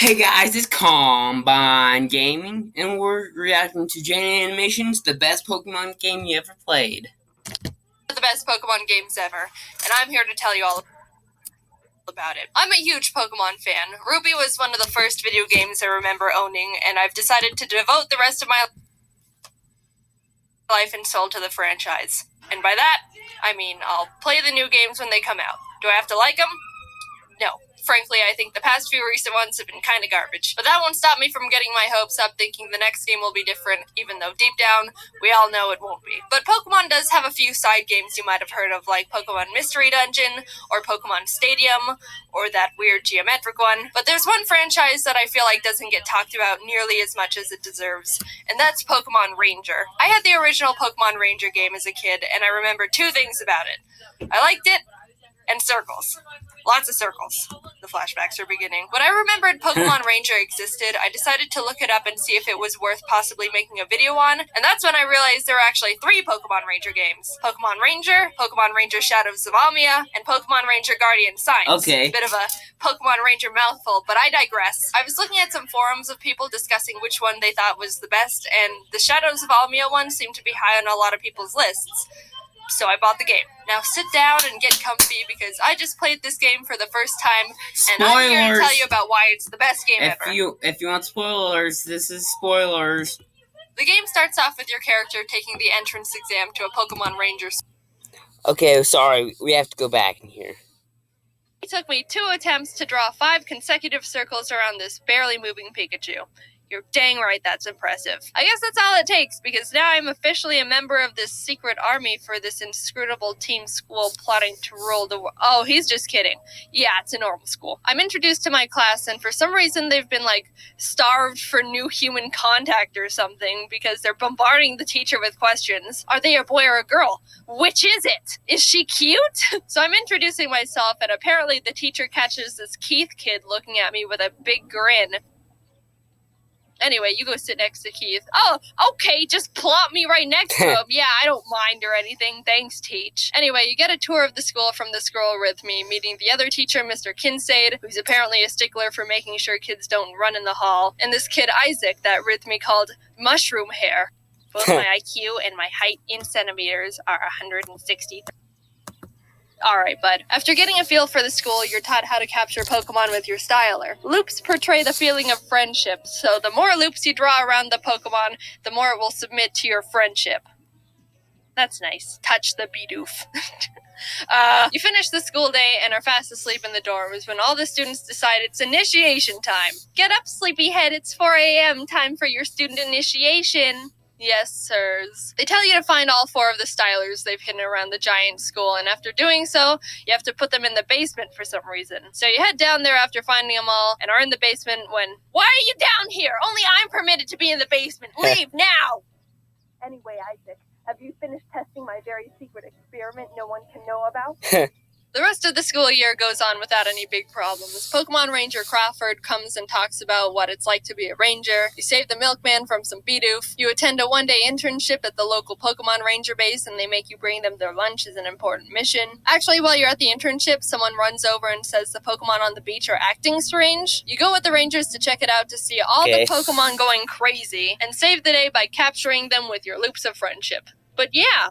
Hey guys, it's Combine Gaming, and we're reacting to Jane Animation's The Best Pokemon Game You Ever Played. The best Pokemon games ever, and I'm here to tell you all about it. I'm a huge Pokemon fan. Ruby was one of the first video games I remember owning, and I've decided to devote the rest of my life and soul to the franchise. And by that, I mean I'll play the new games when they come out. Do I have to like them? No. Frankly, I think the past few recent ones have been kind of garbage. But that won't stop me from getting my hopes up thinking the next game will be different, even though deep down, we all know it won't be. But Pokemon does have a few side games you might have heard of, like Pokemon Mystery Dungeon, or Pokemon Stadium, or that weird geometric one. But there's one franchise that I feel like doesn't get talked about nearly as much as it deserves, and that's Pokemon Ranger. I had the original Pokemon Ranger game as a kid, and I remember two things about it. I liked it, and circles. Lots of circles. The flashbacks are beginning. When I remembered Pokemon Ranger existed, I decided to look it up and see if it was worth possibly making a video on, and that's when I realized there are actually 3 Pokemon Ranger games. Pokemon Ranger Shadows of Almia, and Pokemon Ranger Guardian Signs. Okay. A bit of a Pokemon Ranger mouthful, but I digress. I was looking at some forums of people discussing which one they thought was the best, and the Shadows of Almia one seemed to be high on a lot of people's lists. So I bought the game. Now sit down and get comfy because I just played this game for the first time, and I'm here to tell you about why it's the best game ever. If you want spoilers, this is spoilers. The game starts off with your character taking the entrance exam to a Pokemon Ranger school. Okay, sorry, we have to go back in here. It took me 2 attempts to draw 5 consecutive circles around this barely moving Pikachu. You're dang right that's impressive. I guess that's all it takes, because now I'm officially a member of this secret army for this inscrutable team school plotting to rule the world. Oh, he's just kidding. Yeah, it's a normal school. I'm introduced to my class, and for some reason they've been, starved for new human contact or something, because they're bombarding the teacher with questions. Are they a boy or a girl? Which is it? Is she cute? So I'm introducing myself, and apparently the teacher catches this Keith kid looking at me with a big grin. Anyway, you go sit next to Keith. Oh, okay, just plop me right next to him. Yeah, I don't mind or anything. Thanks, Teach. Anyway, you get a tour of the school from this girl with me, meeting the other teacher, Mr. Kinsaid, who's apparently a stickler for making sure kids don't run in the hall, and this kid, Isaac, that Rhythmy called Mushroom Hair. Both my IQ and my height in centimeters are 160. Alright, bud. After getting a feel for the school, you're taught how to capture Pokemon with your styler. Loops portray the feeling of friendship, so the more loops you draw around the Pokemon, the more it will submit to your friendship. That's nice. Touch the Bidoof. You finish the school day and are fast asleep in the dorms when all the students decide it's initiation time. Get up, sleepyhead, it's 4 a.m. Time for your student initiation. Yes, sirs. They tell you to find all 4 of the stylers they've hidden around the giant school, and after doing so, you have to put them in the basement for some reason. So you head down there after finding them all, and are in the basement when... Why are you down here? Only I'm permitted to be in the basement. Leave now! Anyway, Isaac, have you finished testing my very secret experiment no one can know about? The rest of the school year goes on without any big problems. Pokemon Ranger Crawford comes and talks about what it's like to be a ranger. You save the milkman from some Bidoof. You attend a one-day internship at the local Pokemon Ranger base, and they make you bring them their lunch as an important mission. Actually, while you're at the internship, someone runs over and says the Pokemon on the beach are acting strange. You go with the Rangers to check it out to see all the Pokemon going crazy, and save the day by capturing them with your loops of friendship. But yeah.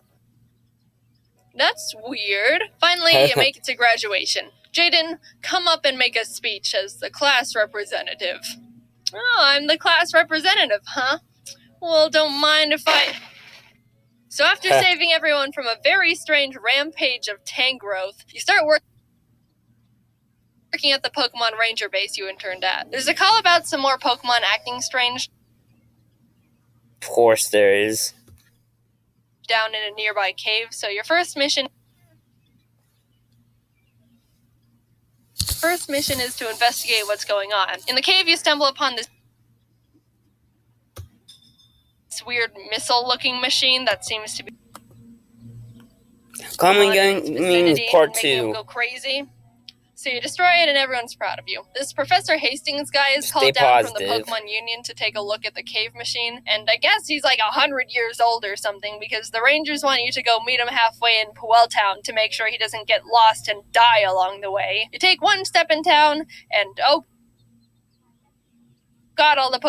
That's weird. Finally, you make it to graduation. Jaden, come up and make a speech as the class representative. Oh, I'm the class representative, huh? Well, don't mind if I... So after saving everyone from a very strange rampage of Tangrowth, you start working at the Pokemon Ranger base you interned at. There's a call about some more Pokemon acting strange. Of course there is. Down in a nearby cave, so your first mission is to investigate what's going on. In the cave, you stumble upon this weird missile-looking machine that seems to be part 2. Go crazy. So you destroy it and everyone's proud of you. This Professor Hastings guy is called down from the Pokemon Union to take a look at the cave machine, and I guess he's like 100 years old or something, because the Rangers want you to go meet him halfway in Puel Town to make sure he doesn't get lost and die along the way. You take one step in town, and got all the Pokemon